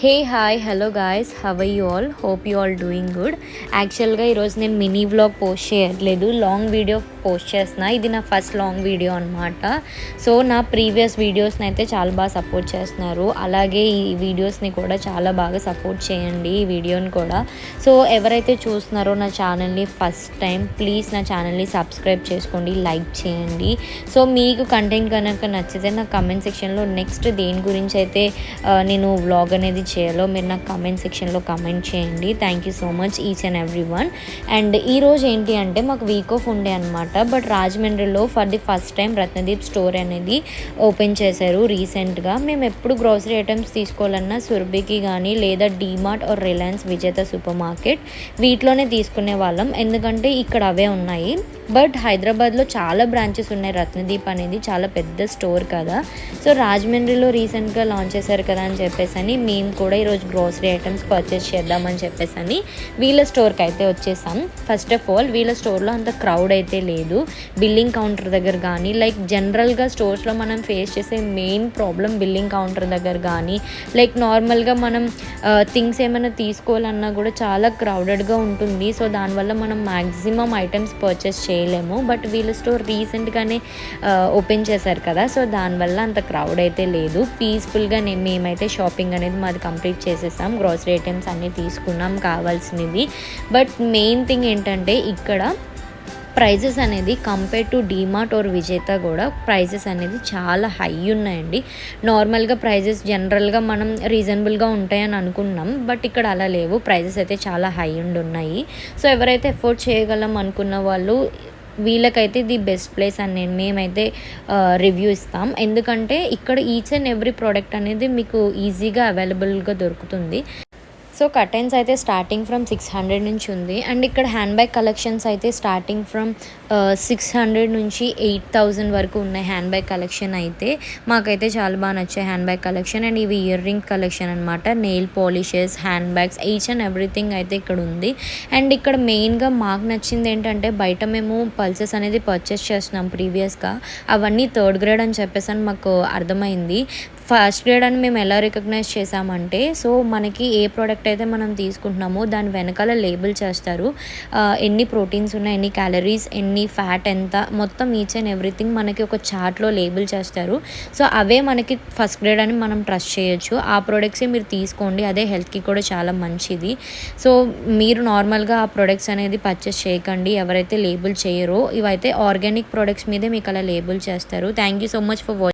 Hey hi hello guys, how are you all? Hope you all doing good. యాక్చువల్గా ఈరోజు నేను mini vlog post చేయట్లేదు, long video post చేస్తున్నా. ఇది నా ఫస్ట్ లాంగ్ వీడియో అనమాట. సో నా ప్రీవియస్ వీడియోస్ని అయితే చాలా బాగా సపోర్ట్ చేస్తున్నారు, అలాగే ఈ వీడియోస్ని కూడా చాలా బాగా సపోర్ట్ చేయండి, ఈ వీడియోని కూడా. సో ఎవరైతే చూస్తున్నారో నా ఛానల్ని ఫస్ట్ టైం, ప్లీజ్ నా ఛానల్ని సబ్స్క్రైబ్ చేసుకోండి, లైక్ చేయండి. సో మీకు కంటెంట్ కనుక నచ్చితే నా కమెంట్ సెక్షన్లో నెక్స్ట్ దేని గురించి అయితే నేను వ్లాగ్ అనేది చేయాలో మీరు నాకు కమెంట్ సెక్షన్లో కమెంట్ చేయండి. Thank you so much each and every one. And ఈరోజు ఏంటి అంటే మాకు వీక్ ఆఫ్ ఉండే అనమాట, బట్ రాజమండ్రిలో for the first time Ratnadeep store అనేది ఓపెన్ చేశారు రీసెంట్గా. మేము ఎప్పుడు గ్రోసరీ ఐటమ్స్ తీసుకోవాలన్నా సురభికి కానీ లేదా డీమార్ట్ ఆర్ రిలయన్స్ విజేత సూపర్ మార్కెట్ వీటిలోనే తీసుకునే వాళ్ళం, ఎందుకంటే ఇక్కడ అవే ఉన్నాయి. బట్ హైదరాబాద్లో చాలా బ్రాంచెస్ ఉన్నాయి, రత్నదీప్ అనేది చాలా పెద్ద స్టోర్ కదా. సో రాజమండ్రిలో రీసెంట్గా లాంచ్ చేశారు కదా అని చెప్పేసి మేము కూడా ఈరోజు గ్రోసరీ ఐటమ్స్ పర్చేస్ చేద్దామని చెప్పేసి వీళ్ళ స్టోర్కి అయితే వచ్చేసాం. ఫస్ట్ ఆఫ్ ఆల్ వీళ్ళ స్టోర్లో అంత క్రౌడ్ అయితే లేదు. బిల్లింగ్ కౌంటర్ దగ్గర కానీ, లైక్ జనరల్గా స్టోర్స్లో మనం ఫేస్ చేసే మెయిన్ ప్రాబ్లం బిల్లింగ్ కౌంటర్ దగ్గర కానీ, లైక్ నార్మల్గా మనం థింగ్స్ ఏమైనా తీసుకోవాలన్నా కూడా చాలా క్రౌడెడ్గా ఉంటుంది. సో దానివల్ల మనం మ్యాక్సిమం ఐటమ్స్ పర్చేస్ చేయలేము. బట్ వీళ్ళ స్టోర్ రీసెంట్గానే ఓపెన్ చేశారు కదా, సో దానివల్ల అంత క్రౌడ్ అయితే లేదు. పీస్ఫుల్గా మేమైతే షాపింగ్ అనేది మాది కంప్లీట్ చేసేసాం, గ్రోసరీ ఐటమ్స్ అన్నీ తీసుకున్నాం కావాల్సినవి. బట్ మెయిన్ థింగ్ ఏంటంటే ఇక్కడ ప్రైజెస్ అనేది కంపేర్ టు డీమార్ట్ ఆర్ విజేత కూడా ప్రైజెస్ అనేది చాలా హై ఉన్నాయండి. నార్మల్గా ప్రైజెస్ జనరల్గా మనం రీజనబుల్గా ఉంటాయని అనుకున్నాం, బట్ ఇక్కడ అలా లేవు, ప్రైజెస్ అయితే చాలా హై ఉన్నాయి. సో ఎవరైతే ఎఫోర్డ్ చేయగలం అనుకున్న వాళ్ళు వీళ్ళకైతే ది బెస్ట్ ప్లేస్ అని మేమైతే రివ్యూ ఇస్తాం, ఎందుకంటే ఇక్కడ ఈచ్ అండ్ ఎవ్రీ ప్రోడక్ట్ అనేది మీకు ఈజీగా అవైలబుల్గా దొరుకుతుంది. సో కర్టెన్స్ అయితే స్టార్టింగ్ ఫ్రమ్ 600 నుంచి ఉంది. అండ్ ఇక్కడ హ్యాండ్ బ్యాగ్ కలెక్షన్స్ అయితే స్టార్టింగ్ ఫ్రమ్ 600 నుంచి 8000 వరకు ఉన్నాయి. హ్యాండ్ బ్యాగ్ కలెక్షన్ అయితే మాకైతే చాలా బాగా నచ్చాయి హ్యాండ్ బ్యాగ్ కలెక్షన్. అండ్ ఇవి ఇయర్ రింగ్ కలెక్షన్ అనమాట, nail polishes, hand bags, each and everything అయితే ఇక్కడ ఉంది. అండ్ ఇక్కడ మెయిన్గా మాకు నచ్చింది ఏంటంటే, బయట మేము పల్సెస్ అనేది పర్చేస్ చేస్తున్నాం ప్రీవియస్గా, అవన్నీ థర్డ్ గ్రేడ్ అని చెప్పేసి మాకు అర్థమైంది. ఫస్ట్ గ్రేడ్ అని మేము ఎలా రికగ్నైజ్ చేసామంటే, సో మనకి ఏ ప్రోడక్ట్ అయితే మనం తీసుకుంటున్నామో దాని వెనకాల లేబుల్ చేస్తారు, ఎన్ని ప్రోటీన్స్ ఉన్నాయి, ఎన్ని క్యాలరీస్, ఎన్ని ఫ్యాట్ ఎంత, మొత్తం ఈచ్ అండ్ ఎవ్రీథింగ్ మనకి ఒక చార్ట్లో లేబుల్ చేస్తారు. సో అవే మనకి ఫస్ట్ గ్రేడ్ అని మనం ట్రస్ట్ చేయొచ్చు. ఆ ప్రోడక్ట్సే మీరు తీసుకోండి, అదే హెల్త్కి కూడా చాలా మంచిది. సో మీరు నార్మల్గా ఆ ప్రోడక్ట్స్ అనేది పర్చేస్ చేయకండి ఎవరైతే లేబుల్ చేయరో. ఇవైతే ఆర్గానిక్ ప్రోడక్ట్స్ మీదే మీకు అలా లేబుల్ చేస్తారు. Thank you so much for watching.